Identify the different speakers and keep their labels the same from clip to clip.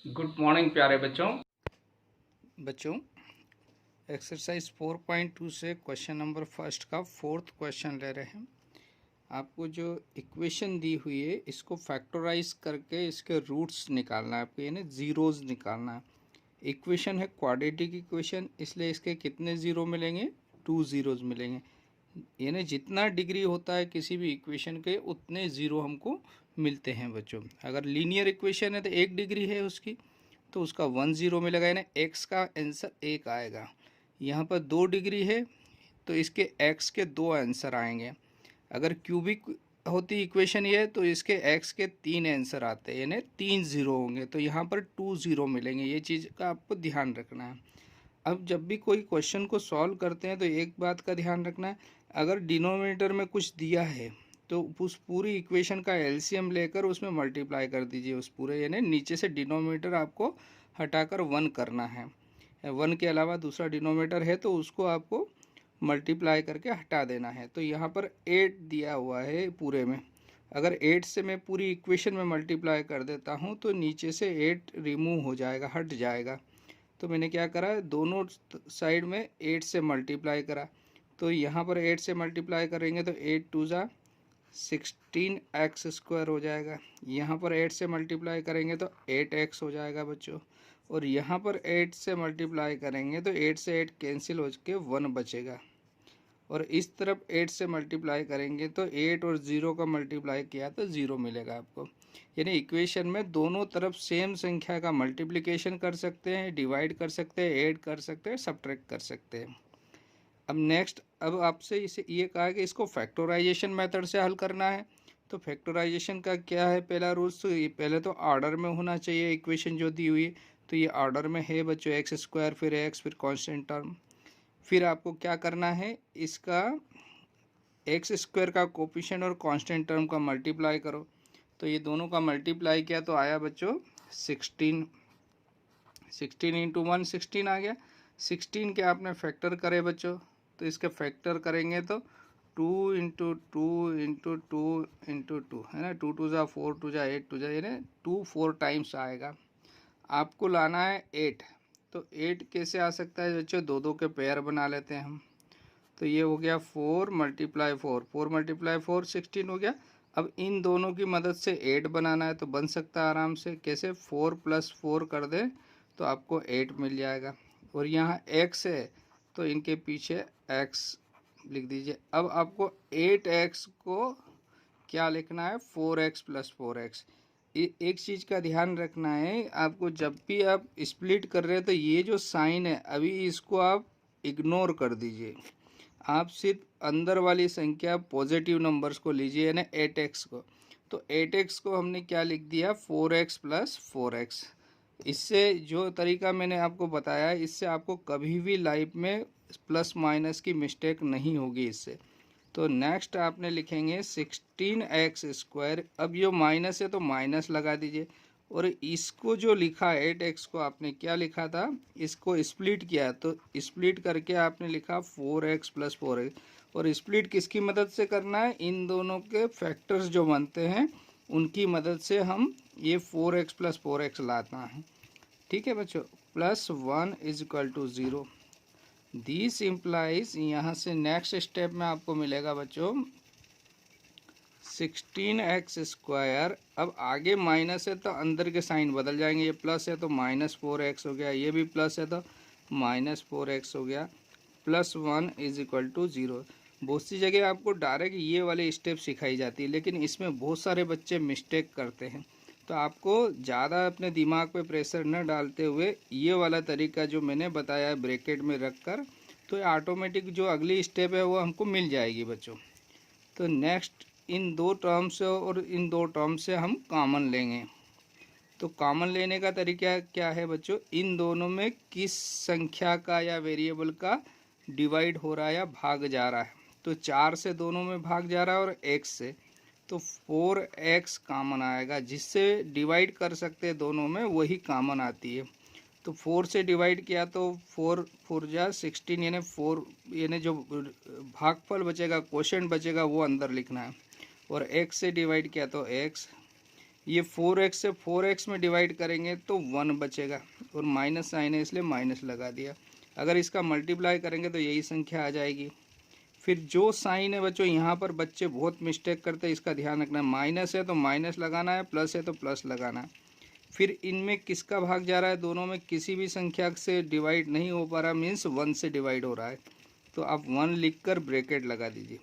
Speaker 1: Good morning प्यारे बच्चों exercise 4.2 से क्वेश्चन नंबर फर्स्ट का फोर्थ क्वेश्चन ले रहे हैं। आपको जो इक्वेशन दी हुई है इसको फैक्टराइज करके इसके रूट्स निकालना है, आपको यानी ज़ीरोज़ निकालना है। इक्वेशन है क्वाड्रेटिक इक्वेशन, इसलिए इसके कितने ज़ीरो मिलेंगे? 2 ज़ीरोज़ मिलेंगे। यानी जितना डिग्री होता है किसी भी इक्वेशन के उतने ज़ीरो हमको मिलते हैं बच्चों। अगर लीनियर इक्वेशन है तो 1 डिग्री है उसकी, तो उसका 1 ज़ीरो मिलेगा, यानी एक्स का आंसर 1 आएगा। यहाँ पर 2 डिग्री है तो इसके एक्स के 2 आंसर आएंगे। अगर क्यूबिक होती इक्वेशन ये तो इसके एक्स के 3 आंसर आते हैं, यानी 3 ज़ीरो होंगे, तो यहाँ पर 2 ज़ीरो मिलेंगे। ये चीज़ का आपको ध्यान रखना है। अब जब भी कोई क्वेश्चन को सॉल्व करते हैं तो एक बात का ध्यान रखना है, अगर डिनोमिनेटर में कुछ दिया है तो उस पूरी इक्वेशन का एलसीएम लेकर उसमें मल्टीप्लाई कर दीजिए उस पूरे, यानी नीचे से डिनोमिनेटर आपको हटाकर 1 करना है। 1 के अलावा दूसरा डिनोमिनेटर है तो उसको आपको मल्टीप्लाई करके हटा देना है। तो यहाँ पर 8 दिया हुआ है पूरे में, अगर 8 से मैं पूरी इक्वेशन में मल्टीप्लाई कर देता हूँ तो नीचे से 8 रिमूव हो जाएगा, हट जाएगा। तो मैंने क्या करा, दोनों साइड में 8 से मल्टीप्लाई करा। तो यहाँ पर 8 से मल्टीप्लाई करेंगे तो 8 टू ज़ा 16x² हो जाएगा। यहाँ पर 8 से मल्टीप्लाई करेंगे तो 8x हो जाएगा बच्चों। और यहाँ पर 8 से मल्टीप्लाई करेंगे तो 8 से 8 कैंसिल हो के 1 बचेगा। और इस तरफ 8 से मल्टीप्लाई करेंगे तो 8 और 0 का मल्टीप्लाई किया तो 0 मिलेगा आपको। यानी इक्वेशन में दोनों तरफ सेम संख्या का मल्टीप्लिकेशन कर सकते हैं, डिवाइड कर सकते हैं, ऐड कर सकते हैं, सब्ट्रैक्ट कर सकते हैं। अब नेक्स्ट, अब आपसे इसे ये कहा कि इसको फैक्टराइजेशन मेथड से हल करना है। तो फैक्टराइजेशन का क्या है पहला रूल्स, तो ये पहले तो ऑर्डर में होना चाहिए इक्वेशन जो दी हुई, तो ये ऑर्डर में है बच्चों, x² फिर x फिर कांस्टेंट टर्म। फिर आपको क्या करना है, इसका x² का कोफिशिएंट और कांस्टेंट टर्म का मल्टीप्लाई करो। तो ये दोनों का मल्टीप्लाई किया तो आया बच्चों 16। 16 इंटू 1 16 आ गया। 16 के आपने फैक्टर करे बच्चों, तो इसके फैक्टर करेंगे तो 2 into two into two into two है ना, 2 टू ज़ा 4 टू ज़ा 8 टू ज़ा, यानी 2 4 टाइम्स आएगा। आपको लाना है 8, तो 8 कैसे आ सकता है बच्चों, दो दो के पेयर बना लेते हैं हम। तो ये हो गया 4 मल्टीप्लाई 4, 4 मल्टीप्लाई 4 16 हो गया। अब इन दोनों की मदद से 8 बनाना है तो बन सकता है आराम से, कैसे, 4 + 4 कर दे तो आपको 8 मिल जाएगा। और यहाँ x है तो इनके पीछे x लिख दीजिए। अब आपको 8x को क्या लिखना है, 4x + 4x। एक चीज़ का ध्यान रखना है आपको, जब भी आप स्प्लिट कर रहे हैं तो ये जो साइन है अभी इसको आप इग्नोर कर दीजिए। आप सिर्फ अंदर वाली संख्या पॉजिटिव नंबर्स को लीजिए, यानी 8x को। तो 8x को हमने क्या लिख दिया, 4x + 4x। इससे जो तरीका मैंने आपको बताया है इससे आपको कभी भी लाइफ में प्लस माइनस की मिस्टेक नहीं होगी इससे। तो नेक्स्ट आपने लिखेंगे 16x²। अब ये माइनस है तो माइनस लगा दीजिए। और इसको जो लिखा 8x को आपने क्या लिखा था, इसको स्प्लिट किया तो स्प्लिट करके आपने लिखा 4x + 4x। और स्प्लिट किसकी मदद से करना है, इन दोनों के फैक्टर्स जो बनते हैं उनकी मदद से हम ये 4x + 4x लाता है। ठीक है बच्चों, +1 = 0। दिस इम्प्लाइज, यहाँ से नेक्स्ट स्टेप में आपको मिलेगा बच्चों 16x²। अब आगे माइनस है तो अंदर के साइन बदल जाएंगे, ये प्लस है तो -4x हो गया, ये भी प्लस है तो -4x हो गया। +1 = 0। बहुत सी जगह आपको डायरेक्ट ये वाले स्टेप सिखाई जाती है, लेकिन इसमें बहुत सारे बच्चे मिस्टेक करते हैं। तो आपको ज़्यादा अपने दिमाग पे प्रेशर न डालते हुए ये वाला तरीका जो मैंने बताया है ब्रैकेट में रख कर, तो ऑटोमेटिक जो अगली स्टेप है वो हमको मिल जाएगी बच्चों। तो नेक्स्ट इन दो टर्म से और इन दो टर्म से हम कॉमन लेंगे। तो कॉमन लेने का तरीका क्या है बच्चों, इन दोनों में किस संख्या का या वेरिएबल का डिवाइड हो रहा है या भाग जा रहा है। तो 4 से दोनों में भाग जा रहा है और x से, तो 4x कॉमन आएगा। जिससे डिवाइड कर सकते हैं दोनों में वही कॉमन आती है। तो 4 से डिवाइड किया तो 4 4 जा 16, यानी 4, यानी जो भागफल बचेगा, क्वोशेंट बचेगा वो अंदर लिखना है। और एक्स से डिवाइड किया तो एक्स, ये 4x से 4x में डिवाइड करेंगे तो 1 बचेगा, और माइनस साइन है इसलिए माइनस लगा दिया। अगर इसका मल्टीप्लाई करेंगे तो यही संख्या आ जाएगी। फिर जो साइन है बच्चों, यहाँ पर बच्चे बहुत मिस्टेक करते हैं, इसका ध्यान रखना है। माइनस है तो माइनस लगाना है, प्लस है तो प्लस लगाना है। फिर इनमें किसका भाग जा रहा है, दोनों में किसी भी संख्या से डिवाइड नहीं हो पा रहा, मीन्स 1 से डिवाइड हो रहा है, तो आप 1 लिख कर ब्रैकेट लगा दीजिए।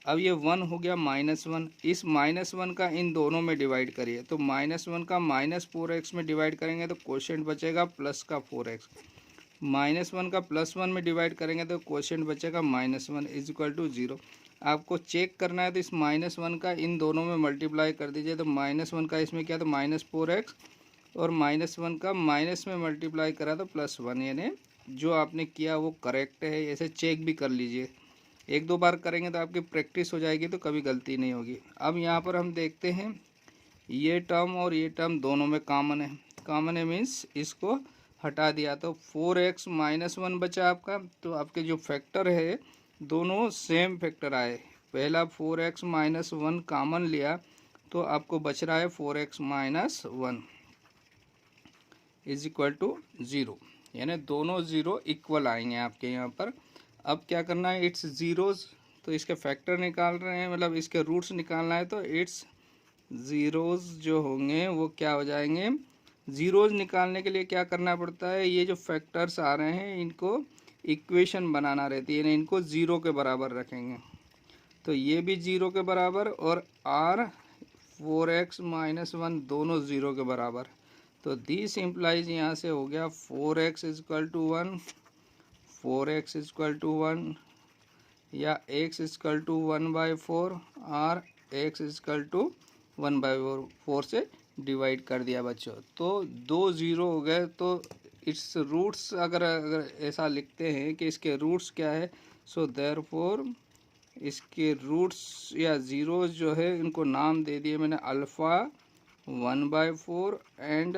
Speaker 1: अब ये 1 हो गया -1, इस -1 का इन दोनों में डिवाइड करिए, तो -1 का -4x में डिवाइड करेंगे तो क्वोशिएंट बचेगा प्लस का 4x, -1 का +1 में डिवाइड करेंगे तो क्वोशिएंट बचेगा -1 इज इक्वल टू 0। आपको चेक करना है तो इस -1 का इन दोनों में मल्टीप्लाई कर दीजिए, तो -1 का इसमें क्या, तो -4x, और -1 का माइनस में मल्टीप्लाई करा तो +1, यानी जो आपने किया वो करेक्ट है। ऐसे चेक भी कर लीजिए, एक दो बार करेंगे तो आपकी प्रैक्टिस हो जाएगी, तो कभी गलती नहीं होगी। अब यहाँ पर हम देखते हैं ये टर्म और ये टर्म दोनों में कॉमन है, कॉमन है मीन्स इसको हटा दिया तो 4x -1 बचा आपका। तो आपके जो फैक्टर है दोनों सेम फैक्टर आए, पहला 4x -1 कॉमन लिया तो आपको बच रहा है 4x -1 इज इक्वल टू 0, यानी दोनों ज़ीरो इक्वल आएंगे आपके यहाँ पर। अब क्या करना है, इट्स ज़ीरोज़, तो इसके फैक्टर निकाल रहे हैं, मतलब इसके रूट्स निकालना है, तो इट्स ज़ीरोज़ जो होंगे वो क्या हो जाएंगे। ज़ीरोज़ निकालने के लिए क्या करना पड़ता है, ये जो फैक्टर्स आ रहे हैं इनको इक्वेशन बनाना रहती है, यानी इनको ज़ीरो के बराबर रखेंगे, तो ये भी ज़ीरो के बराबर, और आर 4x -1 दोनों ज़ीरो के बराबर। तो दिस इम्प्लाइज यहाँ से हो गया 4x equal to 1, 4x equal to 1, या x इजक्ल टू 1/4, और x इजक्ल टू 1/4 से डिवाइड कर दिया बच्चों। तो दो ज़ीरो हो गए, तो इट्स रूट्स अगर ऐसा लिखते हैं कि इसके रूट्स क्या है, सो देयरफॉर इसके रूट्स या ज़ीरोज़ जो है इनको नाम दे दिए मैंने अल्फ़ा 1/4 एंड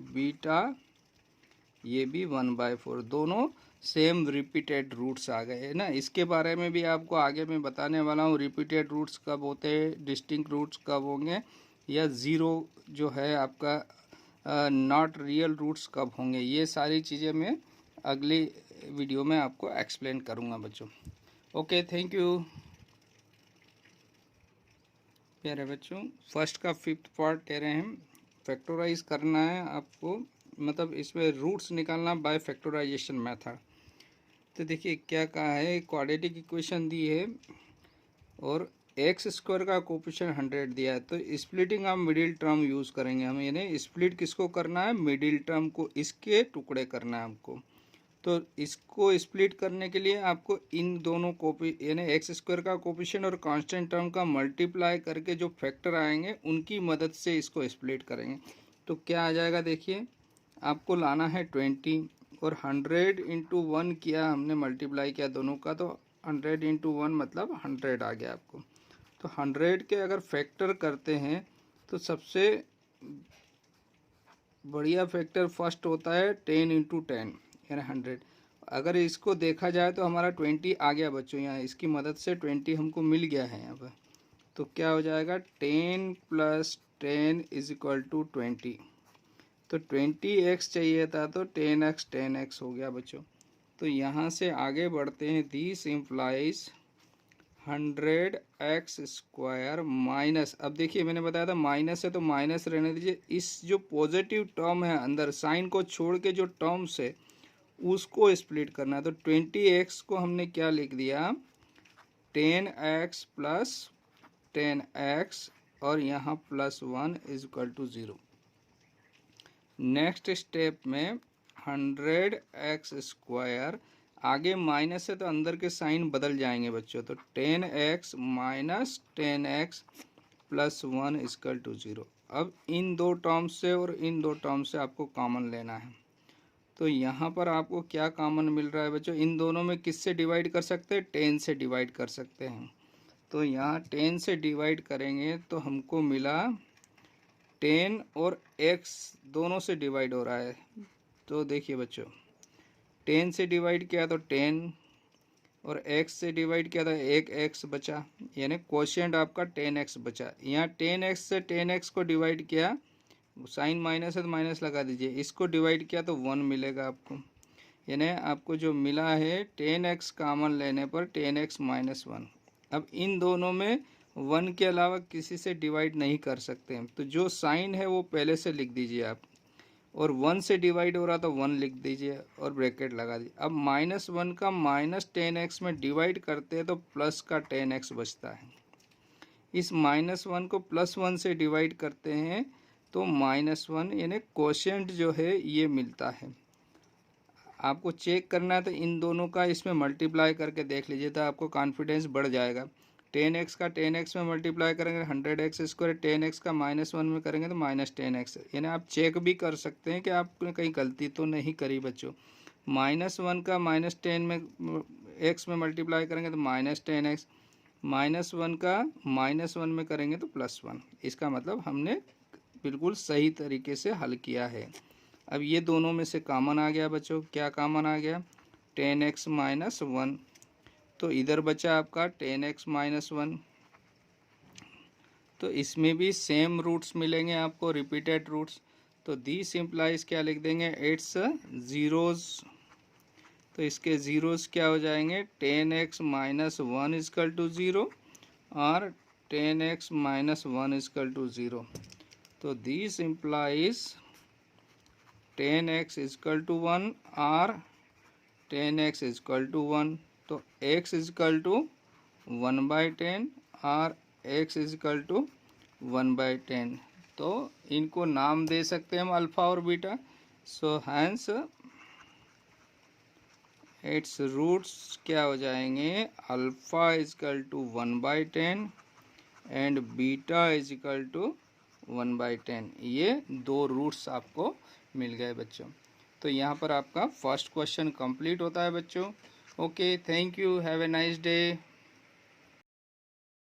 Speaker 1: बीटा ये भी 1/4, दोनों सेम रिपीटेड रूट्स आ गए है ना। इसके बारे में भी आपको आगे मैं बताने वाला हूँ, रिपीटेड रूट्स कब होते हैं, डिस्टिंक्ट रूट्स कब होंगे, या ज़ीरो जो है आपका नॉट रियल रूट्स कब होंगे, ये सारी चीज़ें मैं अगली वीडियो में आपको एक्सप्लेन करूँगा बच्चों। ओके, थैंक यू प्यारे बच्चों। फर्स्ट का 5th पार्ट दे रहे हैं, फैक्टराइज करना है आपको, मतलब इसमें रूट्स निकालना बाय फैक्टराइजेशन मेथड। तो देखिए क्या कहा है, क्वाड्रेटिक इक्वेशन दी है और एक्स स्क्वायर का कोफिशिएंट 100 दिया है, तो splitting of middle term use करेंगे हम, यानी स्प्लिट किसको करना है, मिडिल टर्म को, इसके टुकड़े करना है हमको। तो इसको स्प्लिट करने के लिए आपको इन दोनों कोपी यानी एक्स स्क्वायर का कोफिशिएंट और कांस्टेंट टर्म का मल्टीप्लाई करके जो फैक्टर आएंगे उनकी मदद से इसको स्प्लिट करेंगे। तो क्या आ जाएगा, देखिए आपको लाना है 20, और 100 इंटू 1 किया हमने, मल्टीप्लाई किया दोनों का, तो 100 इंटू 1 मतलब 100 आ गया आपको। तो 100 के अगर फैक्टर करते हैं तो सबसे बढ़िया फैक्टर फर्स्ट होता है 10 इंटू 10 यानी 100। अगर इसको देखा जाए तो हमारा 20 आ गया बच्चों, यहाँ इसकी मदद से 20 हमको मिल गया है यहाँ पर। तो क्या हो जाएगा, 10 + 10 इज इक्वल टू 20। तो 20x चाहिए था तो 10x हो गया बच्चों। तो यहाँ से आगे बढ़ते हैं, दिस इम्प्लाइज 100x² माइनस, अब देखिए मैंने बताया था माइनस है तो माइनस रहने दीजिए, इस जो पॉजिटिव टर्म है अंदर साइन को छोड़ के जो टर्म्स है उसको स्प्लिट करना है। तो 20x को हमने क्या लिख दिया, 10x + 10x, और यहाँ +1 is equal to 0। Next step में 100x², आगे माइनस है तो अंदर के साइन बदल जाएंगे बच्चों, तो 10x - 10x + 1 इक्वल टू 0। अब इन दो टर्म्स से और इन दो टर्म्स से आपको कॉमन लेना है। तो यहाँ पर आपको क्या कॉमन मिल रहा है बच्चों, इन दोनों में किससे डिवाइड कर सकते हैं, 10 से डिवाइड कर सकते हैं। तो यहाँ 10 से डिवाइड करेंगे तो हमको मिला 10, और x दोनों से डिवाइड हो रहा है। तो देखिए बच्चों 10 से डिवाइड किया तो 10, और x से डिवाइड किया था 1x बचा, यानी क्वोशिएंट आपका 10x बचा। यहाँ 10x से 10x को डिवाइड किया, साइन माइनस है तो माइनस लगा दीजिए, इसको डिवाइड किया तो 1 मिलेगा आपको, यानी आपको जो मिला है 10x कॉमन लेने पर 10x माइनस 1। अब इन दोनों में 1 के अलावा किसी से डिवाइड नहीं कर सकते हैं, तो जो साइन है वो पहले से लिख दीजिए आप, और 1 से डिवाइड हो रहा तो 1 लिख दीजिए और ब्रैकेट लगा दीजिए। अब -1 का -10x में डिवाइड करते हैं तो प्लस का 10x बचता है। इस -1 को +1 से डिवाइड करते हैं तो -1, यानी क्वोशिएंट जो है ये मिलता है। आपको चेक करना है तो इन दोनों का इसमें मल्टीप्लाई करके देख लीजिए, तो आपको कॉन्फिडेंस बढ़ जाएगा। 10x का 10x में मल्टीप्लाई करेंगे 100x², 10x का -1 में करेंगे तो -10x, यानी आप चेक भी कर सकते हैं कि आपने कहीं गलती तो नहीं करी बच्चों। -1 का -10 में x में मल्टीप्लाई करेंगे तो -10x, -1 का -1 में करेंगे तो +1। इसका मतलब हमने बिल्कुल सही तरीके से हल किया है। अब ये दोनों में से कॉमन आ गया बच्चों, क्या कॉमन आ गया? 10x माइनस 1, तो इधर बचा आपका 10x माइनस 1। तो इसमें भी सेम रूट्स मिलेंगे आपको, रिपीटेड रूट्स। तो दिस इम्प्लाइज क्या लिख देंगे? It's zeros. तो इसके ज़ीरोज़ क्या हो जाएंगे? 10x माइनस 1 इजकल टू 0 और 10x माइनस 1 इजकल टू 0। तो this implies 10x is equal to 1 और 10x इजकल टू 1। तो x इजकल टू 1/10 और x इजकल टू 1/10। तो इनको नाम दे सकते हैं हम अल्फ़ा और beta. So hence its roots क्या हो जाएंगे? Alpha is equal to 1/10 and beta is equal to 1/10। ये दो रूट्स आपको मिल गए बच्चों। तो यहाँ पर आपका फर्स्ट क्वेश्चन कंप्लीट होता है बच्चों। Okay, thank you, have a nice day.